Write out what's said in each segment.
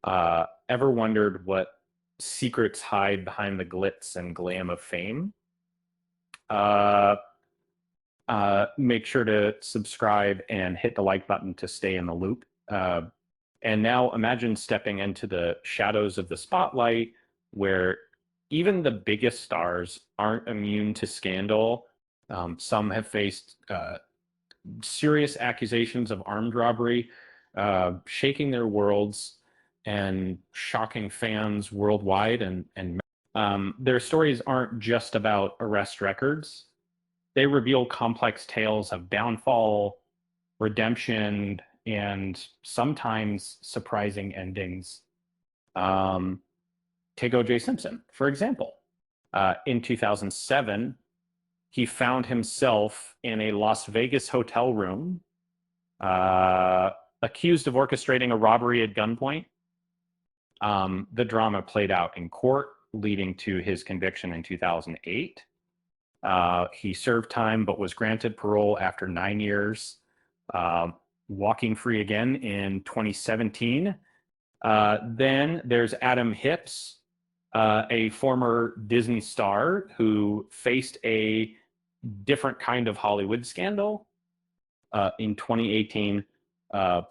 Ever wondered what secrets hide behind the glitz and glam of fame? Uh, Make sure to subscribe and hit the like button to stay in the loop. And now imagine stepping into the shadows of the spotlight where even the biggest stars aren't immune to scandal. Some have faced serious accusations of armed robbery, shaking their worlds and shocking fans worldwide. And their stories aren't just about arrest records. They reveal complex tales of downfall, redemption, and sometimes surprising endings. Um, Take O.J. Simpson, for example. In 2007, he found himself in a Las Vegas hotel room, uh, accused of orchestrating a robbery at gunpoint. The drama played out in court, leading to his conviction in 2008. He served time but was granted parole after 9 years, uh, walking free again in 2017. Then there's Adam Hicks, a former Disney star who faced a different kind of Hollywood scandal. In 2018,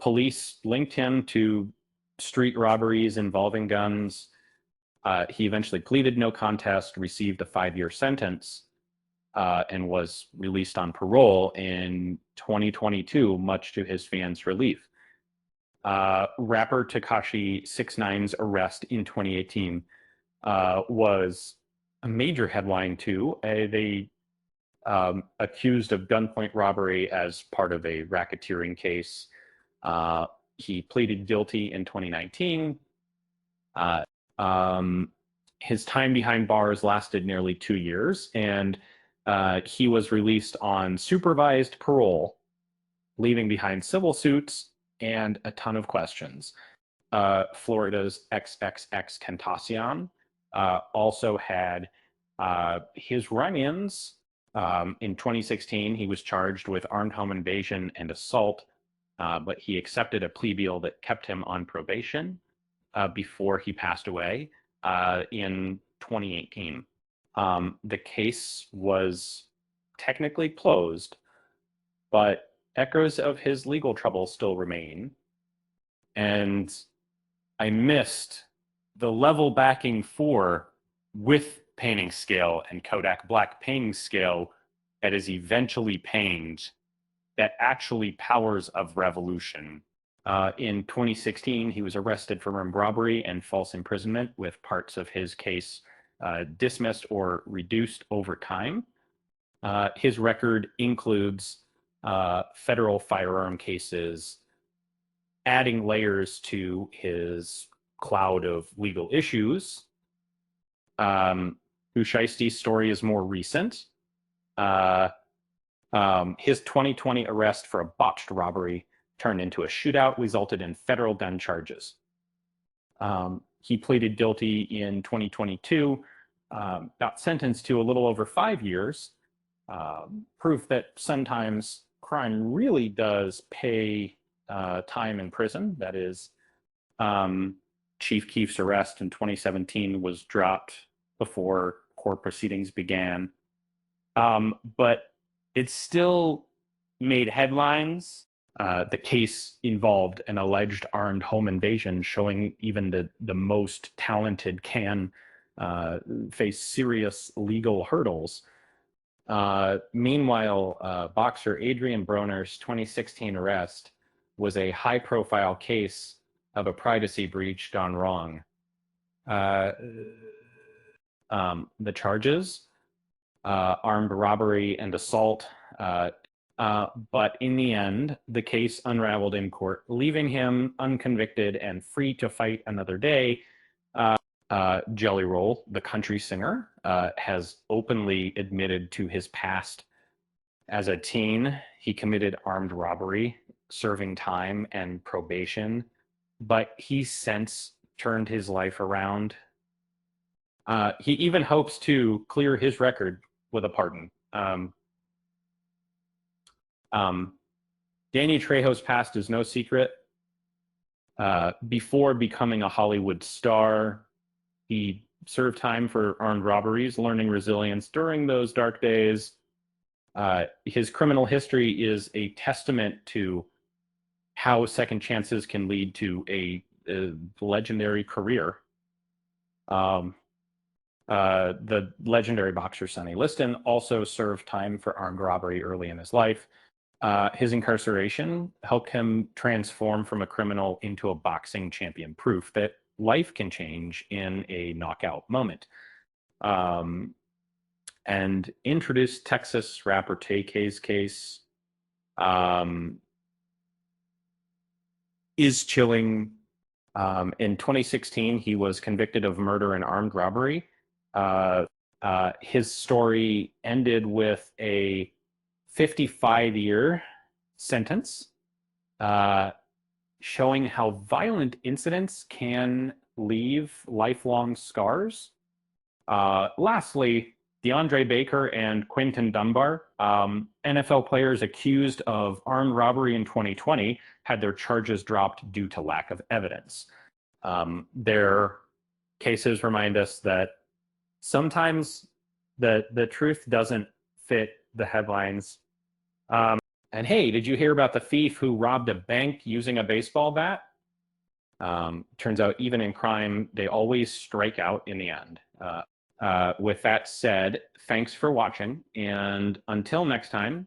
police linked him to street robberies involving guns. He eventually pleaded no contest, received a 5-year sentence, and was released on parole in 2022, much to his fans' relief. Rapper Tekashi 6ix9ine's arrest in 2018 was a major headline too. They accused of gunpoint robbery as part of a racketeering case. He pleaded guilty in 2019. Uh, um, his time behind bars lasted nearly 2 years, and he was released on supervised parole, leaving behind civil suits and a ton of questions. Florida's XXX Tentacion also had his run-ins. In 2016, he was charged with armed home invasion and assault, but he accepted a plea deal that kept him on probation before he passed away in 2018. The case was technically closed, but echoes of his legal troubles still remain. And I missed the level backing for with painting scale and Kodak Black painting scale that is eventually pained that actually powers of revolution. In 2016, he was arrested for armed robbery and false imprisonment with parts of his case dismissed or reduced over time. His record includes federal firearm cases, adding layers to his cloud of legal issues. Ushaisti's story is more recent. His 2020 arrest for a botched robbery turned into a shootout, resulted in federal gun charges. He pleaded guilty in 2022, got sentenced to a little over 5 years, proof that sometimes crime really does pay time in prison. That is, Chief Keef's arrest in 2017 was dropped before court proceedings began. But it still made headlines. The case involved an alleged armed home invasion, showing even the most talented can face serious legal hurdles. Meanwhile, boxer Adrian Broner's 2016 arrest was a high-profile case of a privacy breach gone wrong. The charges, armed robbery and assault, but in the end, the case unraveled in court, leaving him unconvicted and free to fight another day. Jelly Roll, the country singer, has openly admitted to his past. As a teen, he committed armed robbery, serving time and probation, but he's since turned his life around. He even hopes to clear his record with a pardon. Um, Danny Trejo's past is no secret. Before becoming a Hollywood star, he served time for armed robberies, learning resilience during those dark days. His criminal history is a testament to how second chances can lead to a legendary career. The legendary boxer Sonny Liston also served time for armed robbery early in his life. His incarceration helped him transform from a criminal into a boxing champion, proof that life can change in a knockout moment. And introduced Texas rapper Tay-K's case. Is chilling. In 2016, he was convicted of murder and armed robbery. His story ended with a 55-year sentence, showing how violent incidents can leave lifelong scars. Lastly, DeAndre Baker and Quinton Dunbar, NFL players accused of armed robbery in 2020, had their charges dropped due to lack of evidence. Their cases remind us that sometimes the truth doesn't fit the headlines. And hey, did you hear about the thief who robbed a bank using a baseball bat? Turns out even in crime, they always strike out in the end. With that said, thanks for watching, and until next time,